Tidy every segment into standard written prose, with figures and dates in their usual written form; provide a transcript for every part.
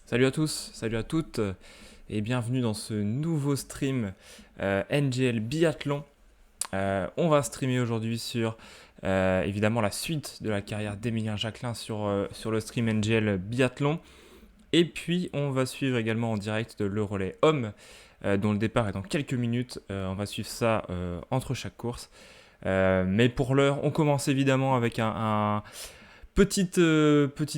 Salut à tous, salut à toutes et bienvenue dans ce nouveau stream NGL Biathlon. On va streamer aujourd'hui sur évidemment la suite de la carrière d'Emilien Jacquelin sur le stream NGL Biathlon. Et puis on va suivre également en direct le relais homme dont le départ est dans quelques minutes. On va suivre ça entre chaque course. Mais pour l'heure, on commence évidemment avec un petit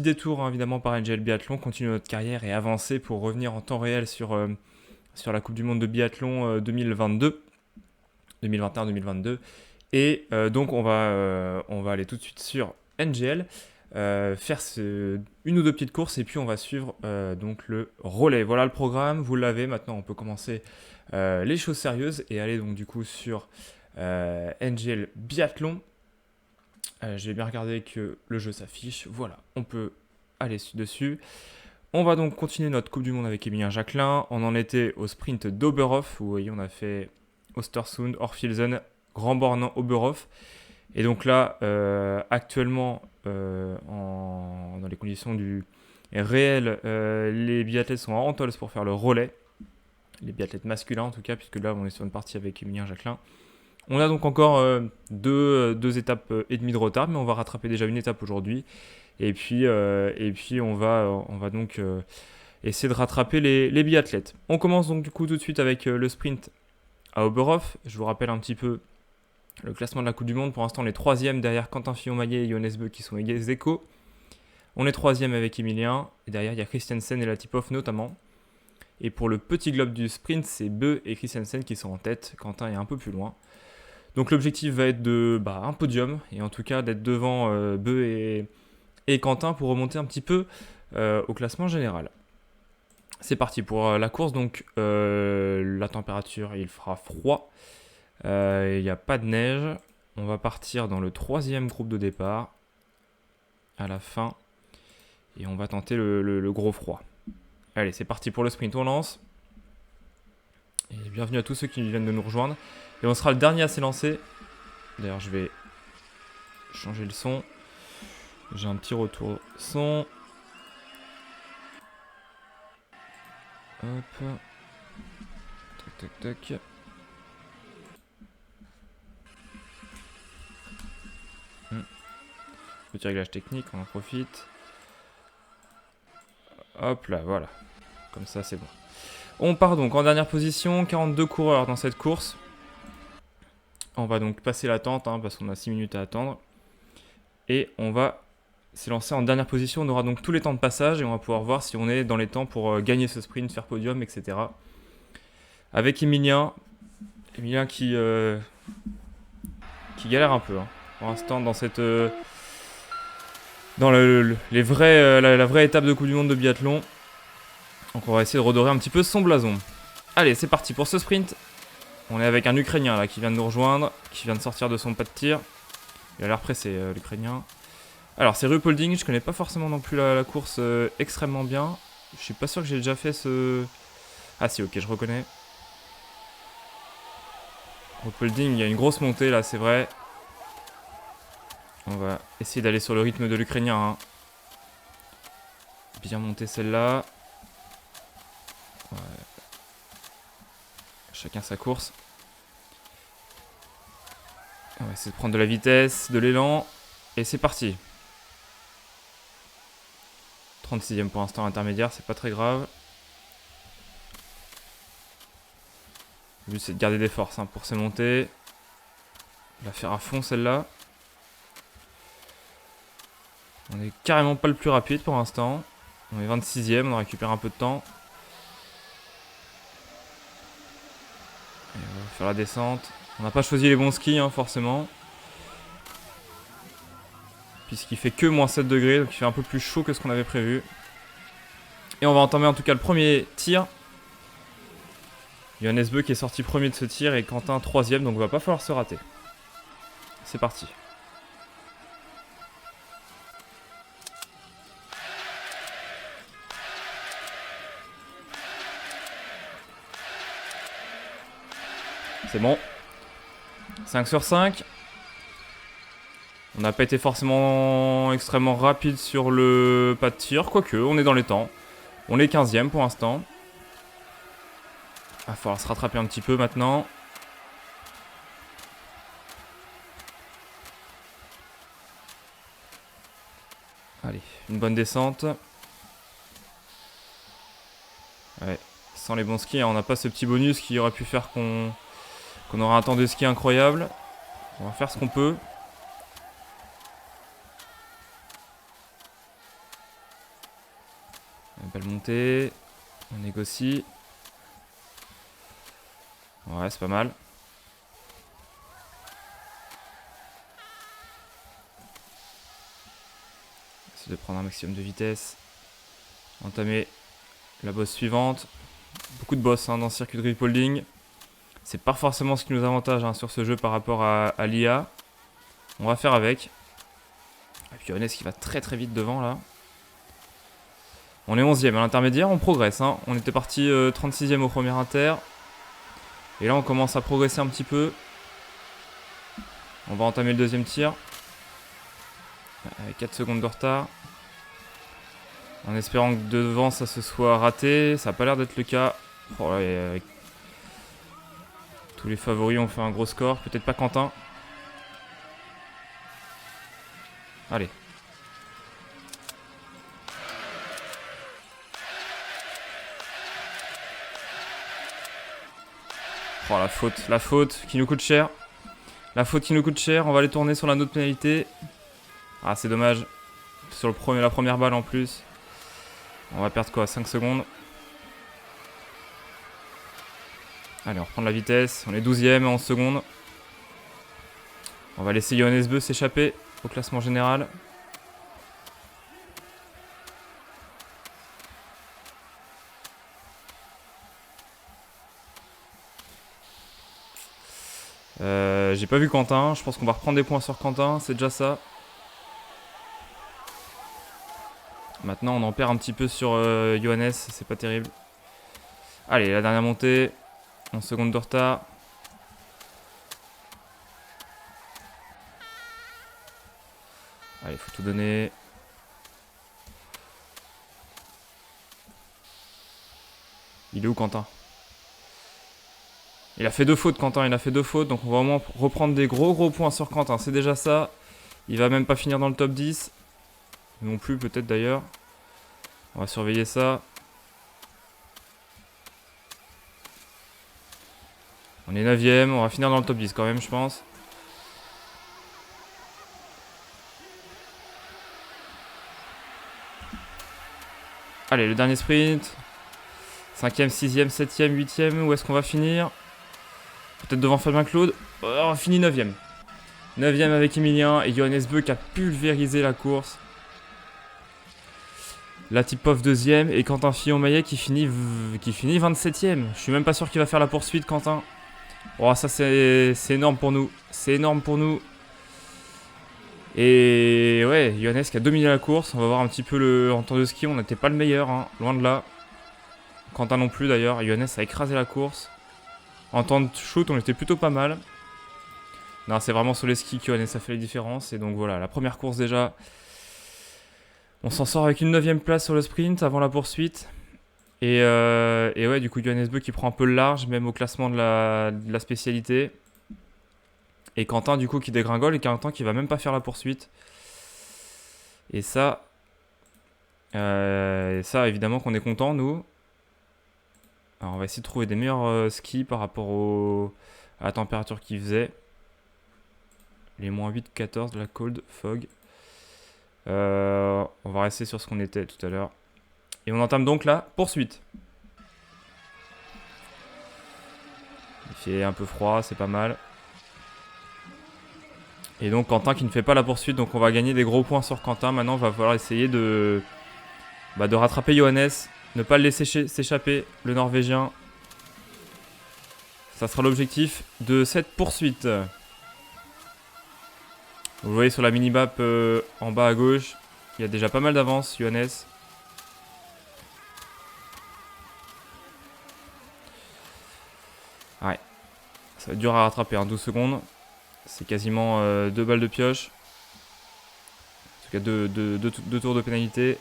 détour hein, évidemment par NGL Biathlon, continuer notre carrière et avancer pour revenir en temps réel sur la Coupe du Monde de Biathlon 2022, 2021-2022. Et donc on va aller tout de suite sur NGL, faire une ou deux petites courses et puis on va suivre donc le relais. Voilà le programme, vous l'avez, maintenant on peut commencer les choses sérieuses et aller donc du coup sur NGL Biathlon. J'ai bien regardé que le jeu s'affiche. Voilà, on peut aller dessus. On va donc continuer notre Coupe du Monde avec Emilien Jacquelin. On en était au sprint d'Oberhof. Vous voyez, on a fait Ostersund, Orfilsen, Grand Bornand, Oberhof. Et donc là, actuellement, dans les conditions du réel, les biathlètes sont à Antols pour faire le relais. Les biathlètes masculins en tout cas, puisque là, on est sur une partie avec Emilien Jacquelin. On a donc encore deux étapes et demie de retard, mais on va rattraper déjà une étape aujourd'hui. Et puis on va donc essayer de rattraper les biathlètes. On commence donc du coup tout de suite avec le sprint à Oberhof. Je vous rappelle un petit peu le classement de la Coupe du Monde. Pour l'instant, on est troisième derrière Quentin Fillon-Maillet et Johannes Beu qui sont ex aequo. On est troisième avec Emilien. Et derrière, il y a Christiansen et Latipov notamment. Et pour le petit globe du sprint, c'est Beu et Christiansen qui sont en tête. Quentin est un peu plus loin. Donc l'objectif va être de un podium, et en tout cas d'être devant Beu et Quentin pour remonter un petit peu au classement général. C'est parti pour la course, donc la température, il fera froid, il n'y a pas de neige. On va partir dans le troisième groupe de départ, à la fin, et on va tenter le gros froid. Allez, c'est parti pour le sprint, on lance. Et bienvenue à tous ceux qui viennent de nous rejoindre. Et on sera le dernier à s'élancer. D'ailleurs, je vais changer le son. J'ai un petit retour son. Hop. Tac, tac, tac. Petit réglage technique, on en profite. Hop là, voilà. Comme ça, c'est bon. On part donc en dernière position. 42 coureurs dans cette course. On va donc passer l'attente hein, parce qu'on a 6 minutes à attendre. Et on va s'élancer en dernière position. On aura donc tous les temps de passage et on va pouvoir voir si on est dans les temps pour gagner ce sprint, faire podium, etc. Avec Emilien. Emilien qui galère un peu hein, pour l'instant dans cette... dans les vrais, la vraie étape de Coupe du Monde de biathlon. Donc on va essayer de redorer un petit peu son blason. Allez, c'est parti pour ce sprint. On est avec un Ukrainien là qui vient de nous rejoindre, qui vient de sortir de son pas de tir. Il a l'air pressé, l'Ukrainien. Alors, c'est Ruhpolding, je connais pas forcément non plus la course extrêmement bien. Je suis pas sûr que j'ai déjà fait ce... Ah si, ok, je reconnais. Ruhpolding, il y a une grosse montée là, c'est vrai. On va essayer d'aller sur le rythme de l'Ukrainien. Hein. Bien monter celle-là. Ouais. Chacun sa course. On va essayer de prendre de la vitesse, de l'élan. Et c'est parti. 36ème pour l'instant intermédiaire, c'est pas très grave. Le but c'est de garder des forces hein, pour ces montées. On va faire à fond celle-là. On est carrément pas le plus rapide pour l'instant. On est 26ème, on récupère un peu de temps. Et on va faire la descente. On n'a pas choisi les bons skis hein, forcément. Puisqu'il fait que moins 7 degrés, donc il fait un peu plus chaud que ce qu'on avait prévu. Et on va entamer en tout cas le premier tir. Johannes Beu qui est sorti premier de ce tir et Quentin troisième, donc il va pas falloir se rater. C'est parti. C'est bon. 5 sur 5. On n'a pas été forcément extrêmement rapide sur le pas de tir, quoique on est dans les temps. On est 15e pour l'instant. Il va falloir se rattraper un petit peu maintenant. Allez, une bonne descente. Ouais, sans les bons skis, hein, on n'a pas ce petit bonus qui aurait pu faire qu'on aura un temps de ski incroyable. On va faire ce qu'on peut. Une belle montée. On négocie. Ouais, c'est pas mal. Essayer de prendre un maximum de vitesse. Entamer la bosse suivante. Beaucoup de boss dans ce circuit de repolding. C'est pas forcément ce qui nous avantage sur ce jeu par rapport à l'IA. On va faire avec. Et puis Johannes qui va très très vite devant là. On est 11e à l'intermédiaire, on progresse. On était parti 36e au premier inter. Et là on commence à progresser un petit peu. On va entamer le deuxième tir. Avec 4 secondes de retard. En espérant que devant ça se soit raté. Ça n'a pas l'air d'être le cas. Oh là, avec tous les favoris ont fait un gros score. Peut-être pas Quentin. Allez. Oh la faute qui nous coûte cher. La faute qui nous coûte cher, on va les tourner sur la note pénalité. Ah c'est dommage. Sur la première balle en plus. On va perdre quoi, 5 secondes. Allez, on reprend de la vitesse. On est 12e en 11 secondes. On va laisser Johannes Beu s'échapper au classement général. J'ai pas vu Quentin. Je pense qu'on va reprendre des points sur Quentin. C'est déjà ça. Maintenant, on en perd un petit peu sur Johannes. C'est pas terrible. Allez, la dernière montée. 11 secondes de retard. Allez, faut tout donner. Il est où Quentin? Il a fait 2 fautes Quentin, il a fait 2 fautes. Donc on va vraiment reprendre des gros points sur Quentin. C'est déjà ça. Il va même pas finir dans le top 10. Non plus peut-être d'ailleurs. On va surveiller ça. On est 9ème, on va finir dans le top 10 quand même je pense. Allez, le dernier sprint. 5ème, 6ème, 7ème, 8ème. Où est-ce qu'on va finir? Peut-être devant Fabien Claude. On finit 9ème. 9ème avec Emilien et Johannes Beu qui a pulvérisé la course. La Tipov 2ème et Quentin Fillon-Maillet qui finit 27ème. Je suis même pas sûr qu'il va faire la poursuite Quentin. Oh ça c'est énorme pour nous. C'est énorme pour nous. Et ouais, Johannes qui a dominé la course. On va voir un petit peu en temps de ski. On n'était pas le meilleur, loin de là. Quentin non plus d'ailleurs. Johannes a écrasé la course. En temps de shoot, on était plutôt pas mal. Non, c'est vraiment sur les skis que Johannes a fait les différences. Et donc voilà, la première course déjà. On s'en sort avec une 9ème place sur le sprint avant la poursuite. Et ouais, du coup, Johannes Beu qui prend un peu le large, même au classement de la spécialité. Et Quentin, du coup, qui dégringole. Et Quentin qui va même pas faire la poursuite. Et ça, évidemment qu'on est content, nous. Alors, on va essayer de trouver des meilleurs skis par rapport à la température qu'il faisait. Les moins 8, 14 de la cold fog. On va rester sur ce qu'on était tout à l'heure. Et on entame donc la poursuite. Il fait un peu froid, c'est pas mal. Et donc Quentin qui ne fait pas la poursuite, donc on va gagner des gros points sur Quentin. Maintenant, on va falloir essayer de rattraper Johannes. Ne pas le laisser s'échapper, le Norvégien. Ça sera l'objectif de cette poursuite. Vous voyez sur la mini-map en bas à gauche, il y a déjà pas mal d'avance, Johannes. Ouais, ça va être dur à rattraper, 12 secondes. C'est quasiment 2 balles de pioche. En tout cas, 2 tours de pénalité.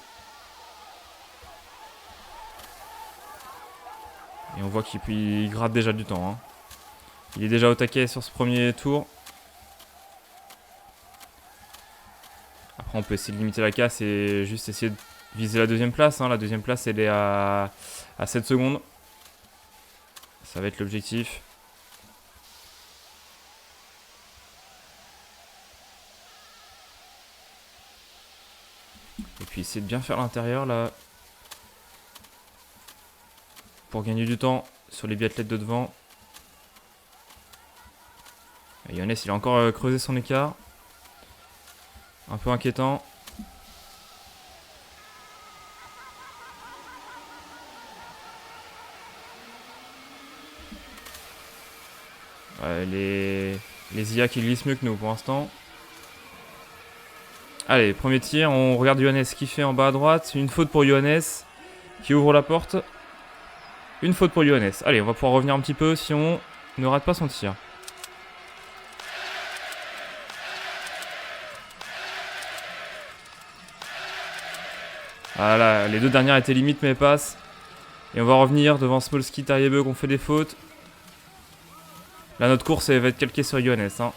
on voit qu'il gratte déjà du temps. Hein. Il est déjà au taquet sur ce premier tour. Après, on peut essayer de limiter la casse et juste essayer de viser la deuxième place. Hein. La deuxième place, elle est à 7 secondes. Ça va être l'objectif. Et puis essayer de bien faire l'intérieur là. Pour gagner du temps sur les biathlètes de devant. Et Johannes, il a encore creusé son écart. Un peu inquiétant. Ouais, les IA qui glissent mieux que nous pour l'instant. Allez, premier tir. On regarde Johannes qui fait en bas à droite. Une faute pour Johannes qui ouvre la porte. Une faute pour Johannes. Allez, on va pouvoir revenir un petit peu si on ne rate pas son tir. Voilà, les deux dernières étaient limites mais elles passent. Et on va revenir devant Smolski, Tariebeu qui ont fait des fautes. Là, notre course elle va être calquée sur Johannes. Hein.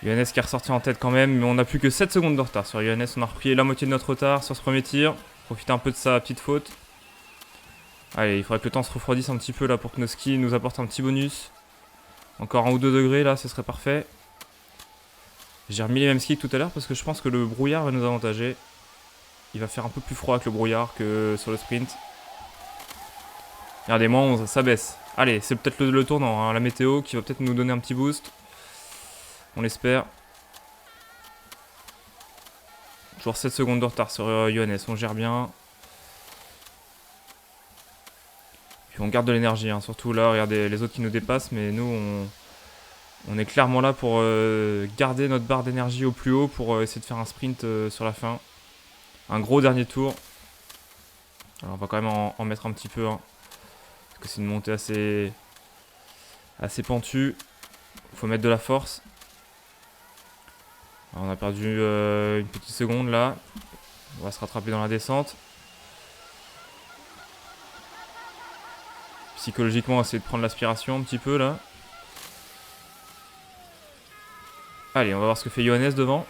Johannes qui est ressorti en tête quand même, mais on n'a plus que 7 secondes de retard sur Johannes. On a repris la moitié de notre retard sur ce premier tir. Profiter un peu de sa petite faute. Allez, il faudrait que le temps se refroidisse un petit peu là pour que nos skis nous apportent un petit bonus. Encore 1 ou 2 degrés là, ce serait parfait. J'ai remis les mêmes skis que tout à l'heure parce que je pense que le brouillard va nous avantager. Il va faire un peu plus froid avec le brouillard que sur le sprint. Regardez, moins 11, ça baisse. Allez, c'est peut-être le tournant, hein, la météo qui va peut-être nous donner un petit boost. On l'espère. Toujours 7 secondes de retard sur Johannes, on gère bien. Puis on garde de l'énergie, hein, surtout là, regardez les autres qui nous dépassent, mais nous on est clairement là pour garder notre barre d'énergie au plus haut pour essayer de faire un sprint sur la fin. Un gros dernier tour. Alors on va quand même en mettre un petit peu, hein, parce que c'est une montée assez pentue. Il faut mettre de la force. Alors on a perdu une petite seconde là. On va se rattraper dans la descente. Psychologiquement, on va essayer de prendre l'aspiration un petit peu là. Allez, on va voir ce que fait Johannes devant.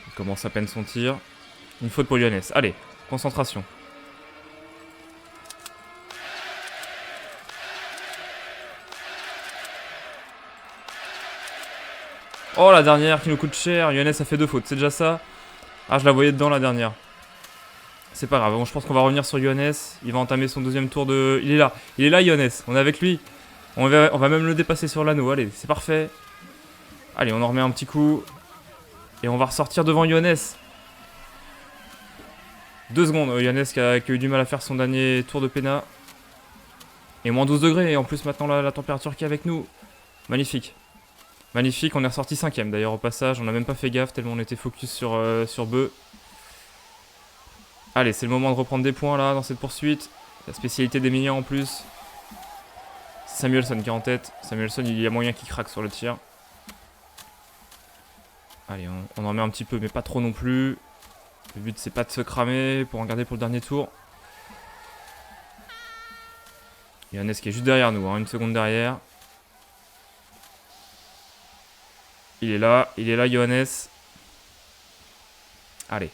Il commence à peine son tir. Une faute pour Johannes. Allez, concentration. Oh, la dernière qui nous coûte cher. Johannes a fait 2 fautes, c'est déjà ça. Ah, je la voyais dedans la dernière. C'est pas grave, bon, je pense qu'on va revenir sur Johannes. Il va entamer son deuxième tour de... Il est là Johannes, on est avec lui. On va même le dépasser sur l'anneau, allez, c'est parfait. Allez, on en remet un petit coup. Et on va ressortir devant Johannes. 2 secondes, Johannes qui a eu du mal à faire son dernier tour de pénat. Et moins 12 degrés, et en plus maintenant la température qui est avec nous. Magnifique. Magnifique, on est ressorti 5ème d'ailleurs au passage, on n'a même pas fait gaffe tellement on était focus sur Beu. Allez, c'est le moment de reprendre des points là dans cette poursuite. La spécialité des millions en plus. Samuelsson qui est en tête. Samuelsson, il y a moyen qu'il craque sur le tir. Allez, on en met un petit peu, mais pas trop non plus. Le but, c'est pas de se cramer pour en garder pour le dernier tour. Johannes qui est juste derrière nous, hein, une seconde derrière. Il est là, Johannes. Allez.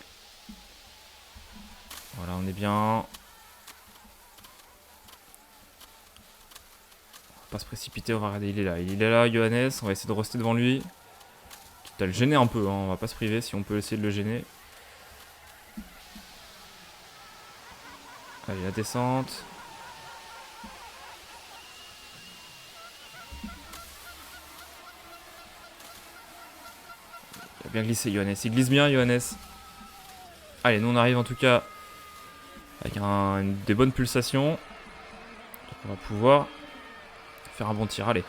Voilà, on est bien. On va pas se précipiter, on va regarder, il est là, Johannes. On va essayer de rester devant lui. Quitte à le gêner un peu, hein, on va pas se priver si on peut essayer de le gêner. Allez, la descente. Il a bien glissé, Johannes. Il glisse bien, Johannes. Allez, nous on arrive en tout cas avec des bonnes pulsations. Donc on va pouvoir faire un bon tir. Allez.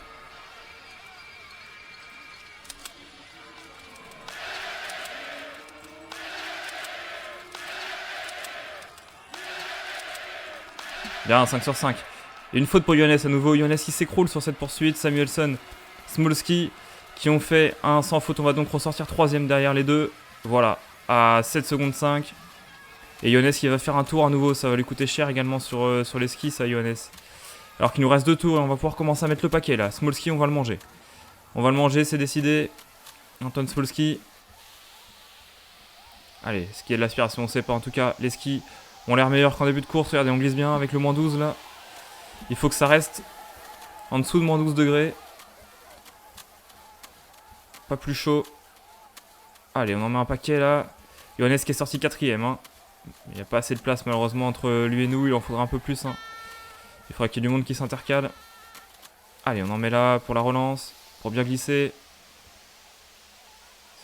Bien, 5 sur 5. Et une faute pour Johannes à nouveau. Johannes qui s'écroule sur cette poursuite. Samuelsson, Smolski qui ont fait un sans faute. On va donc ressortir 3ème derrière les deux. Voilà, à 7 secondes 5. Et Ioannes qui va faire un tour à nouveau, ça va lui coûter cher également sur les skis, ça, Ioannes. Alors qu'il nous reste 2 tours et on va pouvoir commencer à mettre le paquet là. Smolski, on va le manger. On va le manger, c'est décidé. Anton Smolski. Allez, ski de l'aspiration, on sait pas. En tout cas, les skis ont l'air meilleurs qu'en début de course. Regardez, on glisse bien avec le moins 12 là. Il faut que ça reste en dessous de moins 12 degrés. Pas plus chaud. Allez, on en met un paquet là. Ioannes qui est sorti 4ème. Hein. Il n'y a pas assez de place malheureusement entre lui et nous. Il en faudra un peu plus. Hein. Il faudra qu'il y ait du monde qui s'intercale. Allez, on en met là pour la relance. Pour bien glisser.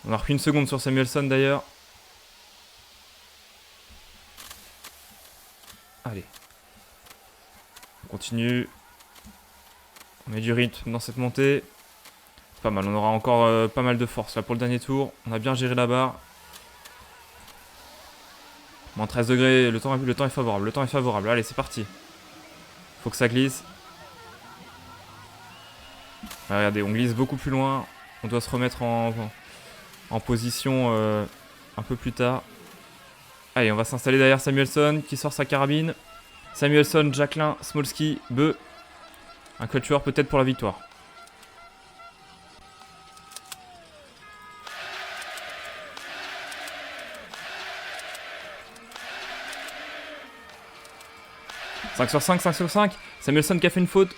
On a repris une seconde sur Samuelsson d'ailleurs. Allez. On continue. On met du rythme dans cette montée. Pas mal, on aura encore pas mal de force là pour le dernier tour. On a bien géré la barre. Moins 13 degrés, le temps est favorable. Le temps est favorable. Allez, c'est parti. Faut que ça glisse. Ah, regardez, on glisse beaucoup plus loin. On doit se remettre en position un peu plus tard. Allez, on va s'installer derrière Samuelsson qui sort sa carabine. Samuelsson, Jacquelin, Smolski, Beu. Un quatuor peut-être pour la victoire. « 5 sur 5, 5 sur 5. Samuelsson qui a fait une faute.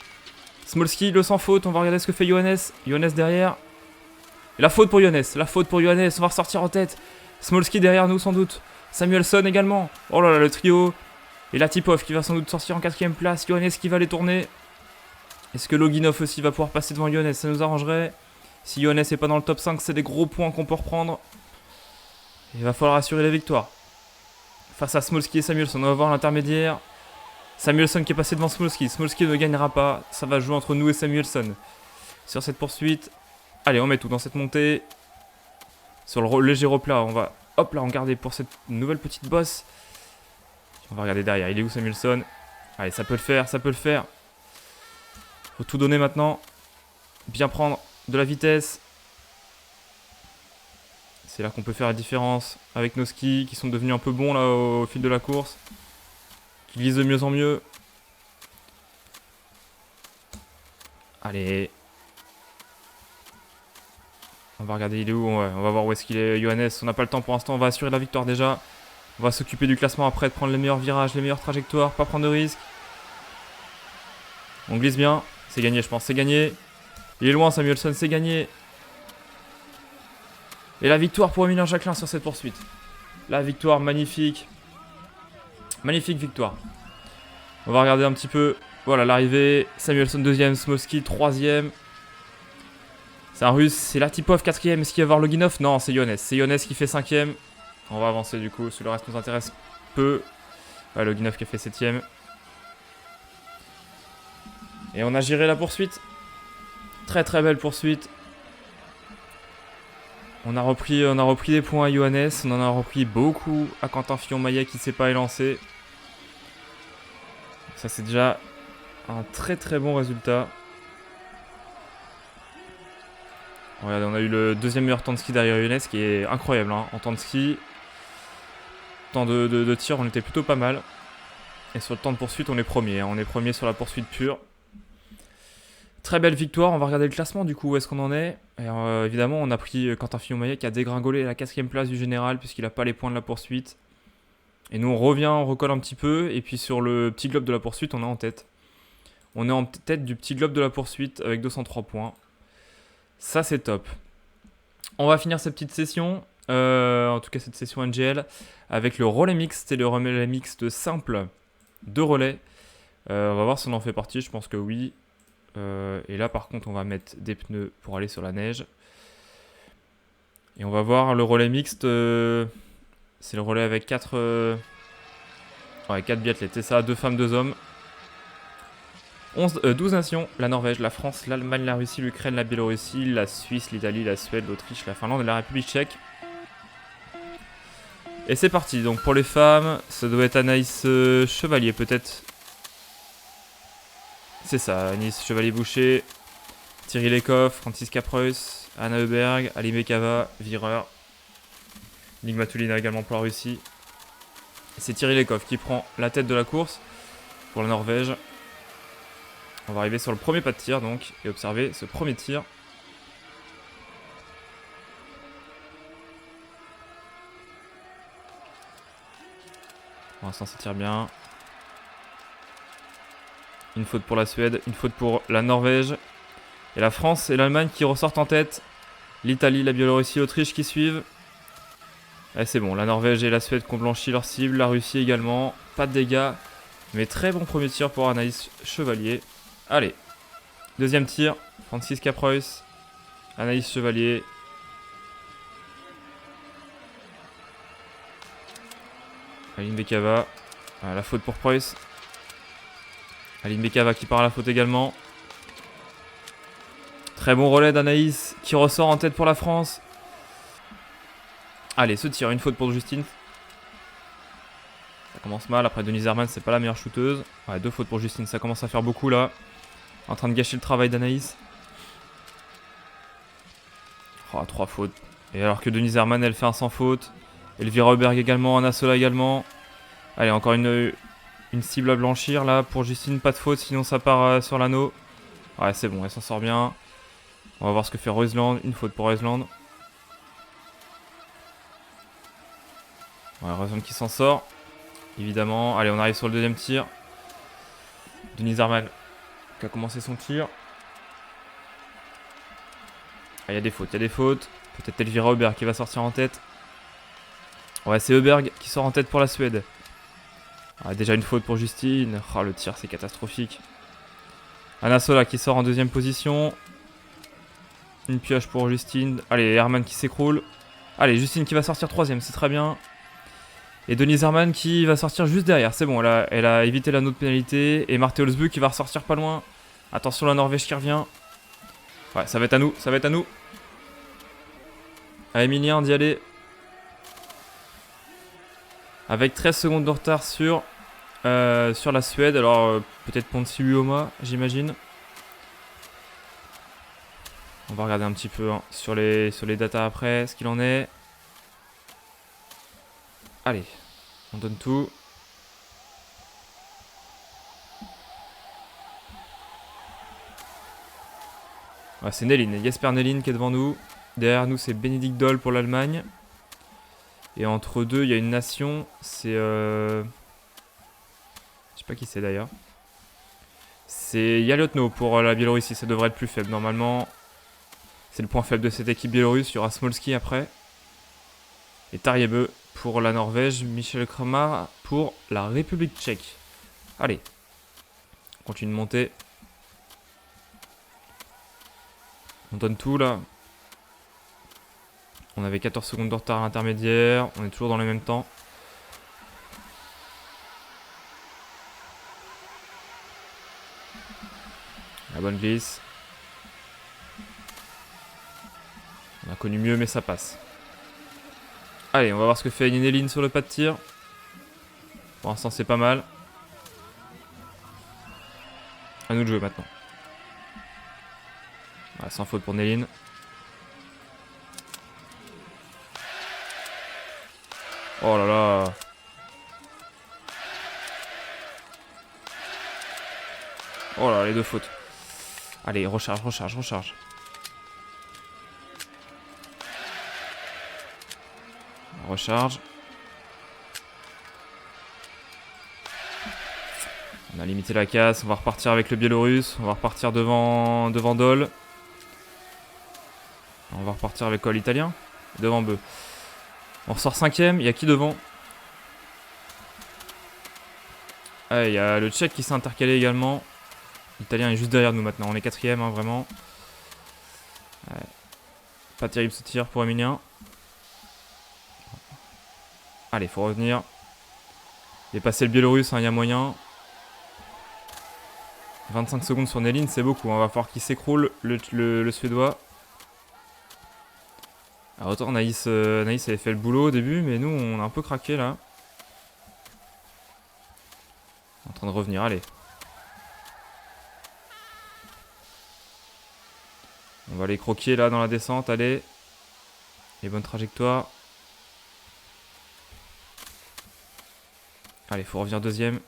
Smolski, le sans faute. On va regarder ce que fait Ioannes. Ioannes derrière. Et la faute pour Ioannes. La faute pour Ioannes. On va ressortir en tête. Smolski derrière nous sans doute. Samuelsson également. Oh là là, le trio. Et Latipov qui va sans doute sortir en 4ème place. Ioannes qui va les tourner. Est-ce que Loginov aussi va pouvoir passer devant Ioannes? Ça nous arrangerait. Si Ioannes n'est pas dans le top 5, c'est des gros points qu'on peut reprendre. Il va falloir assurer la victoire. Face à Smolski et Samuelsson, on va voir l'intermédiaire. Samuelsson qui est passé devant Smolski. Smolski ne gagnera pas. Ça va jouer entre nous et Samuelsson. Sur cette poursuite. Allez, on met tout dans cette montée. Sur le léger replat, on va... Hop là, regarder pour cette nouvelle petite bosse. On va regarder derrière. Il est où Samuelsson? Allez, ça peut le faire, ça peut le faire. Faut tout donner maintenant. Bien prendre de la vitesse. C'est là qu'on peut faire la différence avec nos skis qui sont devenus un peu bons là au fil de la course. Qui glissent de mieux en mieux. Allez. On va regarder il est où, ouais, on va voir où est-ce qu'il est, Ioannes. On n'a pas le temps pour l'instant, on va assurer la victoire déjà. On va s'occuper du classement après, de prendre les meilleurs virages, les meilleures trajectoires, pas prendre de risques. On glisse bien, c'est gagné je pense, c'est gagné. Il est loin Samuelsson, c'est gagné. Et la victoire pour Emilien Jacquelin sur cette poursuite. La victoire magnifique. Magnifique victoire. On va regarder un petit peu. Voilà l'arrivée. Samuelsson 2ème, Smolski 3ème. C'est un russe, c'est Latipov 4ème. Est-ce qu'il va y avoir Loginov? Non, c'est Ioannes. C'est Ioannes qui fait 5ème. On va avancer du coup, le reste nous intéresse peu. Ouais, Loginov qui a fait 7ème. Et on a géré la poursuite. Très très belle poursuite. On a repris des points à Ioannes. On en a repris beaucoup à Quentin Fillon-Maillet qui ne s'est pas élancé. Ça c'est déjà un très très bon résultat. Regardez, on a eu le deuxième meilleur temps de ski derrière Ioannes qui est incroyable hein, en temps de ski. Temps de tir, on était plutôt pas mal. Et sur le temps de poursuite, on est premier. Hein, on est premier sur la poursuite pure. Très belle victoire. On va regarder le classement du coup, où est-ce qu'on en est. Et, évidemment, on a pris Quentin Fillon-Maillet qui a dégringolé à la 4ème place du général puisqu'il n'a pas les points de la poursuite. Et nous, on revient, on recolle un petit peu. Et puis sur le petit globe de la poursuite, on est en tête. On est en tête du petit globe de la poursuite avec 203 points. Ça, c'est top. On va finir cette petite session, en tout cas cette session NGL, avec le relais mixte et le relais mixte simple de relais. On va voir si on en fait partie, je pense que oui. Et là, par contre, on va mettre des pneus pour aller sur la neige. Et on va voir le relais mixte. C'est le relais avec 4 biathlètes. C'est ça, 2 femmes, 2 hommes. 12 nations, la Norvège, la France, l'Allemagne, la Russie, l'Ukraine, la Biélorussie, la Suisse, l'Italie, la Suède, l'Autriche, la Finlande et la République tchèque. Et c'est parti, donc pour les femmes, ça doit être Anaïs Chevalier peut-être. C'est ça, Anaïs Chevalier-Boucher, Thierry Lecoff, Franziska Preuss, Anna Heuberg, Ali Mekava, Vireur. Nigmatulina également pour la Russie. C'est Thierry Lekov qui prend la tête de la course pour la Norvège. On va arriver sur le premier pas de tir donc et observer ce premier tir. Pour l'instant ça tire bien. Une faute pour la Suède, une faute pour la Norvège. Et la France et l'Allemagne qui ressortent en tête. L'Italie, la Biélorussie, l'Autriche qui suivent. Et c'est bon, la Norvège et la Suède qui ont blanchi leur cible. La Russie également, pas de dégâts. Mais très bon premier tir pour Anaïs Chevalier. Allez, deuxième tir, Franziska Preuss, Anaïs Chevalier. Aline Bekava, la faute pour Preuss. Aline Bekava qui part à la faute également. Très bon relais d'Anaïs qui ressort en tête pour la France. Allez, ce tir, une faute pour Justine. Ça commence mal, après Denise Herman c'est pas la meilleure shooteuse. Ouais, 2 fautes pour Justine, ça commence à faire beaucoup là. En train de gâcher le travail d'Anaïs. Oh, 3 fautes. Et alors que Denise Herman elle fait un sans faute. Elvira Auberg également, Anna Sola également. Allez, encore une cible à blanchir là pour Justine, pas de faute sinon ça part sur l'anneau. Ouais, c'est bon, elle s'en sort bien. On va voir ce que fait Roseland, une faute pour Roseland. Ouais, Roseland qui s'en sort, évidemment. Allez, on arrive sur le deuxième tir. Denise Herman qui a commencé son tir. Ah, il y a des fautes, il y a des fautes. Peut-être Elvira Auberg qui va sortir en tête. Ouais, c'est Auberg qui sort en tête pour la Suède. Ah, déjà une faute pour Justine. Oh, le tir, c'est catastrophique. Anna Sola qui sort en deuxième position. Une pioche pour Justine. Allez, Herman qui s'écroule. Allez, Justine qui va sortir troisième, c'est très bien. Et Denise Herman qui va sortir juste derrière. C'est bon, elle a évité l'anneau de pénalité. Et Marthe Olsbu qui va ressortir pas loin. Attention, la Norvège qui revient. Ouais, ça va être à nous, ça va être à nous. À Emilien d'y aller. Avec 13 secondes de retard sur la Suède. Alors, peut-être Ponsi Uoma, j'imagine. On va regarder un petit peu hein, sur les datas après, ce qu'il en est. Allez, on donne tout. Ouais, c'est Néline, Jesper Néline qui est devant nous. Derrière nous, c'est Bénédicte Doll pour l'Allemagne. Et entre deux, il y a une nation. C'est... Je sais pas qui c'est d'ailleurs. C'est Yaliotno pour la Biélorussie. Ça devrait être plus faible normalement. C'est le point faible de cette équipe biélorusse. Il y aura Smolski après. Et Tariebe pour la Norvège. Michel Kramar pour la République tchèque. Allez. On continue de monter. On donne tout là. On avait 14 secondes de retard à l'intermédiaire. On est toujours dans le même temps. La bonne glisse. On a connu mieux mais ça passe. Allez, on va voir ce que fait Néline sur le pas de tir. Pour l'instant c'est pas mal. À nous de jouer maintenant. Ouais, sans faute pour Néline. Oh là là. Oh là, les 2 fautes. Allez, recharge. Recharge. On a limité la casse. On va repartir avec le Biélorusse. On va repartir devant Dol. On va repartir avec quoi, l'italien? Devant Beu. On ressort 5ème. Il y a qui devant? Ah, il y a le Tchèque qui s'est intercalé également. L'Italien est juste derrière nous maintenant. On est 4ème, hein, vraiment. Ouais. Pas terrible ce tir pour Emilien. Allez, faut revenir. Dépasser le Biélorusse, il y a moyen. 25 secondes sur Néline, c'est beaucoup. On va falloir qu'il s'écroule, le Suédois. Alors autant Naïs avait fait le boulot au début, mais nous, on a un peu craqué là. En train de revenir, allez. On va les croquer là dans la descente, allez. Les bonnes trajectoires. Allez, faut revenir deuxième.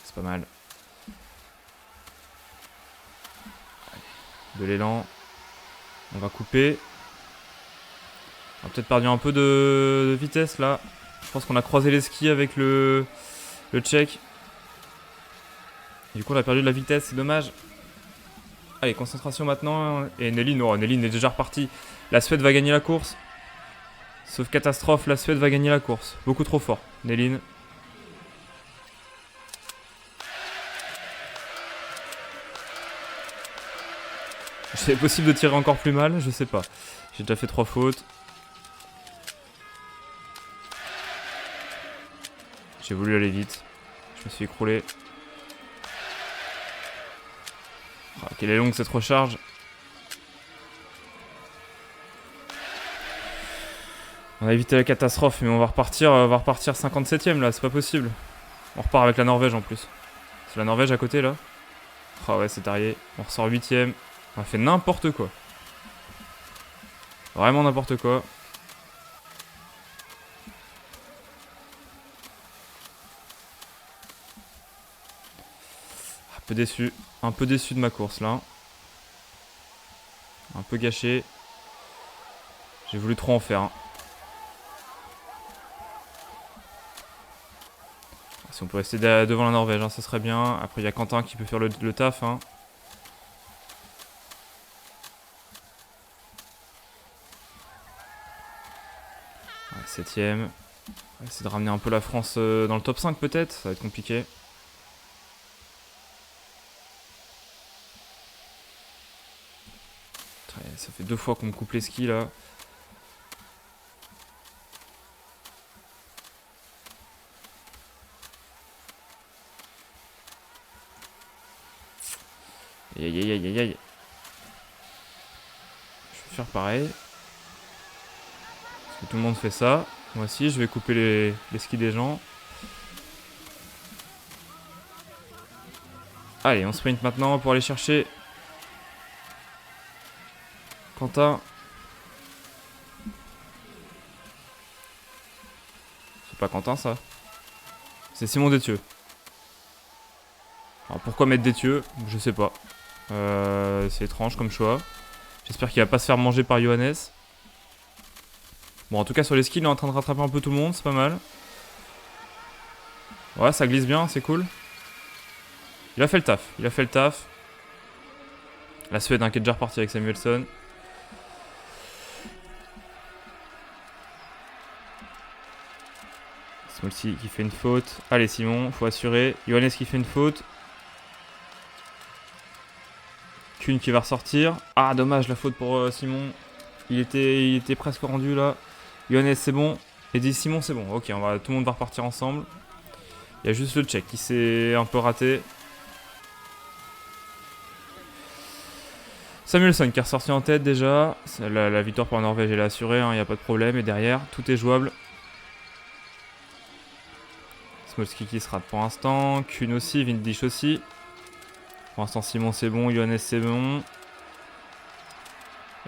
C'est pas mal. Allez, de l'élan. On va couper. On a peut-être perdu un peu de vitesse là. Je pense qu'on a croisé les skis avec le check. Du coup on a perdu de la vitesse, c'est dommage. Allez, concentration maintenant. Et Nelly, non, Nelly est déjà reparti. La Suède va gagner la course. Sauf catastrophe, la Suède va gagner la course. Beaucoup trop fort. Nelly. C'est possible de tirer encore plus mal, je sais pas. J'ai déjà fait 3 fautes. J'ai voulu aller vite. Je me suis écroulé. Oh, qu'elle est longue cette recharge. On a évité la catastrophe, mais on va repartir 57ème là, c'est pas possible. On repart avec la Norvège en plus. C'est la Norvège à côté là. Ah ouais, c'est tarié. On ressort 8ème. On a fait n'importe quoi. Vraiment n'importe quoi. Un peu déçu de ma course là. Un peu gâché. J'ai voulu trop en faire. Hein. Si on peut rester devant la Norvège, hein, ça serait bien. Après, il y a Quentin qui peut faire le taf. Hein. Ouais, 7ème. On va essayer de ramener un peu la France dans le top 5 peut-être. Ça va être compliqué. Ça fait 2 fois qu'on me coupe les skis là. Aïe aïe aïe aïe aïe. Je vais faire pareil. Parce que tout le monde fait ça. Moi aussi, je vais couper les skis des gens. Allez, on sprint maintenant pour aller chercher Quentin. C'est pas Quentin ça. C'est Simon Détieux. Alors pourquoi mettre Détieux? Je sais pas. C'est étrange comme choix. J'espère qu'il va pas se faire manger par Johannes. Bon, en tout cas sur les skis, il est en train de rattraper un peu tout le monde, c'est pas mal. Ouais, ça glisse bien, c'est cool. Il a fait le taf, La Suède hein, qui est déjà repartie avec Samuelsson. Smolty qui fait une faute. Allez Simon, faut assurer. Johannes qui fait une faute. Kuhn qui va ressortir. Ah dommage la faute pour Simon. Il était presque rendu là. Johannes c'est bon. Et dit Simon c'est bon. Ok, tout le monde va repartir ensemble. Il y a juste le check qui s'est un peu raté. Samuelsson qui est ressorti en tête déjà. La victoire pour la Norvège elle est assurée, il n'y a pas de problème. Et derrière, tout est jouable. Smolski qui se rate pour l'instant. Kuhn aussi, Windisch aussi. Pour l'instant, Simon c'est bon, Johannes c'est bon.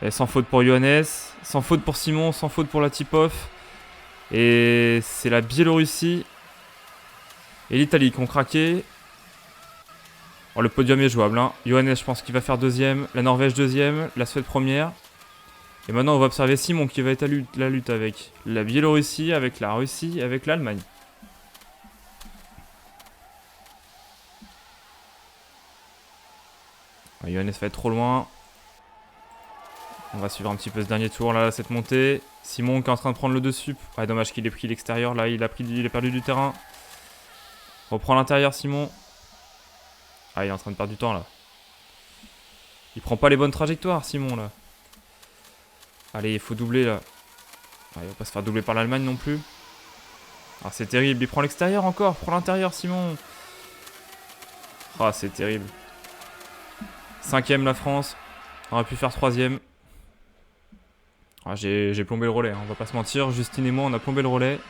Et sans faute pour Johannes, sans faute pour Simon, sans faute pour la tip-off. Et c'est la Biélorussie et l'Italie qui ont craqué. Oh, le podium est jouable. Hein. Johannes, je pense qu'il va faire deuxième. La Norvège deuxième. La Suède première. Et maintenant, on va observer Simon qui va être à la lutte avec la Biélorussie, avec la Russie, avec l'Allemagne. Johannes va être trop loin. On va suivre un petit peu ce dernier tour là, cette montée. Simon qui est en train de prendre le dessus. Ouais, dommage qu'il ait pris l'extérieur là, il a perdu du terrain. Reprend l'intérieur Simon. Ah, il est en train de perdre du temps là. Il prend pas les bonnes trajectoires Simon là. Allez, il faut doubler là. Ah, il va pas se faire doubler par l'Allemagne non plus. Ah, c'est terrible, il prend l'extérieur encore. Prends l'intérieur Simon. Ah, c'est terrible. 5ème la France. On aurait pu faire 3ème. Ah, j'ai plombé le relais, hein, on va pas se mentir. Justine et moi, on a plombé le relais.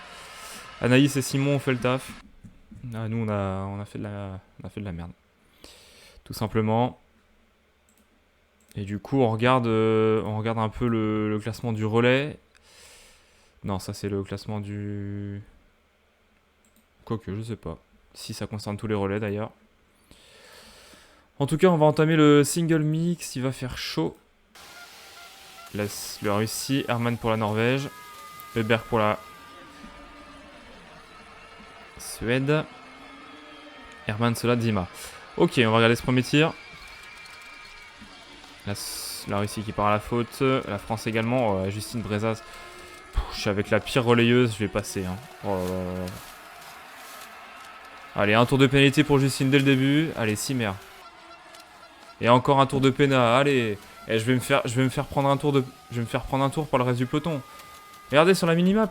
Anaïs et Simon ont fait le taf. Ah, nous, on a fait de la merde. Tout simplement. Et du coup, on regarde un peu le classement du relais. Non, ça c'est le classement du... Quoique, je sais pas. Si ça concerne tous les relais d'ailleurs. En tout cas, on va entamer le single mix. Il va faire chaud. La Russie, Herman pour la Norvège. Hubert pour la Suède. Herman, cela, Dima. Ok, on va regarder ce premier tir. La Russie qui part à la faute. La France également. Oh, Justine Brezaz. Je suis avec la pire relayeuse, je vais passer. Hein. Oh là là. Allez, un tour de pénalité pour Justine dès le début. Allez, Simer. Et encore un tour de pénal. Allez. Et je vais me faire prendre un tour par le reste du peloton. Regardez sur la minimap.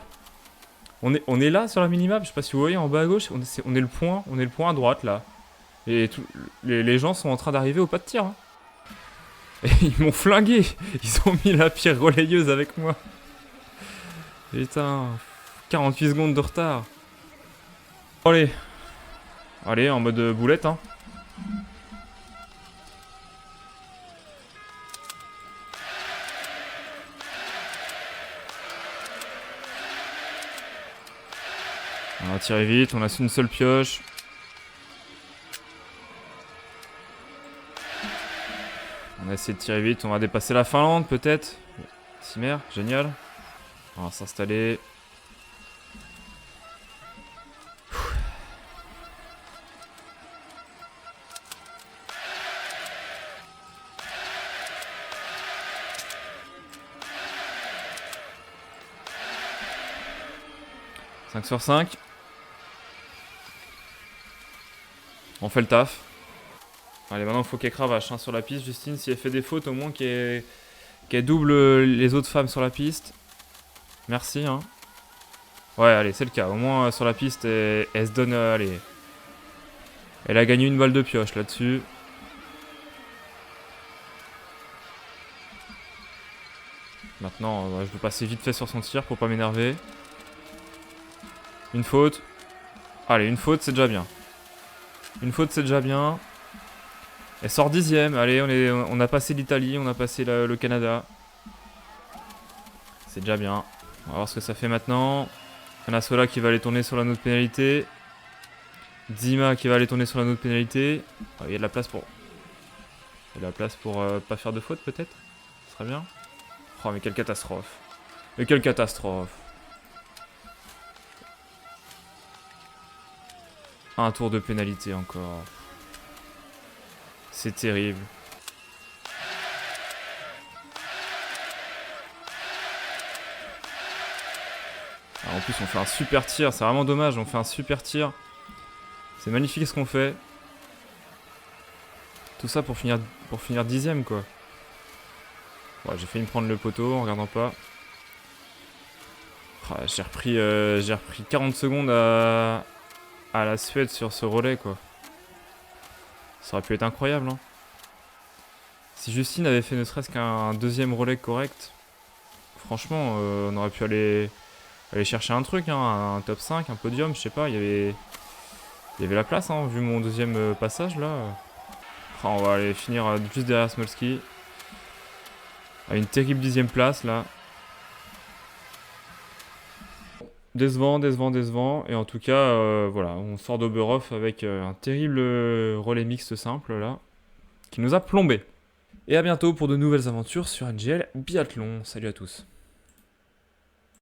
On est là sur la minimap. Je sais pas si vous voyez en bas à gauche. On est le point à droite là. Et les gens sont en train d'arriver au pas de tir. Hein. Et ils m'ont flingué. Ils ont mis la pire relayeuse avec moi. Putain. 48 secondes de retard. Allez. Allez, en mode boulette. Hein. On va tirer vite, on a une seule pioche. On va essayer de tirer vite, on va dépasser la Finlande peut-être. Simer, génial. On va s'installer. « 5 sur 5. On fait le taf. Allez, maintenant il faut qu'elle cravache hein, sur la piste, Justine. Si elle fait des fautes, au moins qu'elle double les autres femmes sur la piste. Merci. Hein. Ouais, allez, c'est le cas. Au moins sur la piste, elle se donne. Allez. Elle a gagné une balle de pioche là-dessus. Maintenant, je veux passer vite fait sur son tir pour pas m'énerver. Une faute. Allez, une faute, c'est déjà bien. Une faute, c'est déjà bien. Elle sort 10ème. Allez, on a passé l'Italie, on a passé le Canada. C'est déjà bien. On va voir ce que ça fait maintenant. Il y en a Sola qui va aller tourner sur la note pénalité. Dima qui va aller tourner sur la note pénalité. Il y a de la place pour... Il y a de la place pour pas faire de faute peut-être. Ce serait bien. Oh mais quelle catastrophe. Mais quelle catastrophe. Un tour de pénalité encore. C'est terrible. Alors en plus on fait un super tir, c'est vraiment dommage, on fait un super tir. C'est magnifique ce qu'on fait. Tout ça pour finir 10ème quoi. Ouais, j'ai failli me prendre le poteau en regardant pas. Ah, j'ai repris 40 secondes à la Suède sur ce relais quoi. Ça aurait pu être incroyable hein. Si Justine avait fait ne serait-ce qu'un deuxième relais correct, franchement on aurait pu aller chercher un truc hein, un top 5, un podium, je sais pas, il y avait la place hein, vu mon deuxième passage là. Ah, on va aller finir juste derrière Smolski. À une terrible 10ème place là. Décevant. Et en tout cas, voilà, on sort d'Oberhof avec un terrible relais mixte simple là, qui nous a plombé. Et à bientôt pour de nouvelles aventures sur NGL Biathlon. Salut à tous.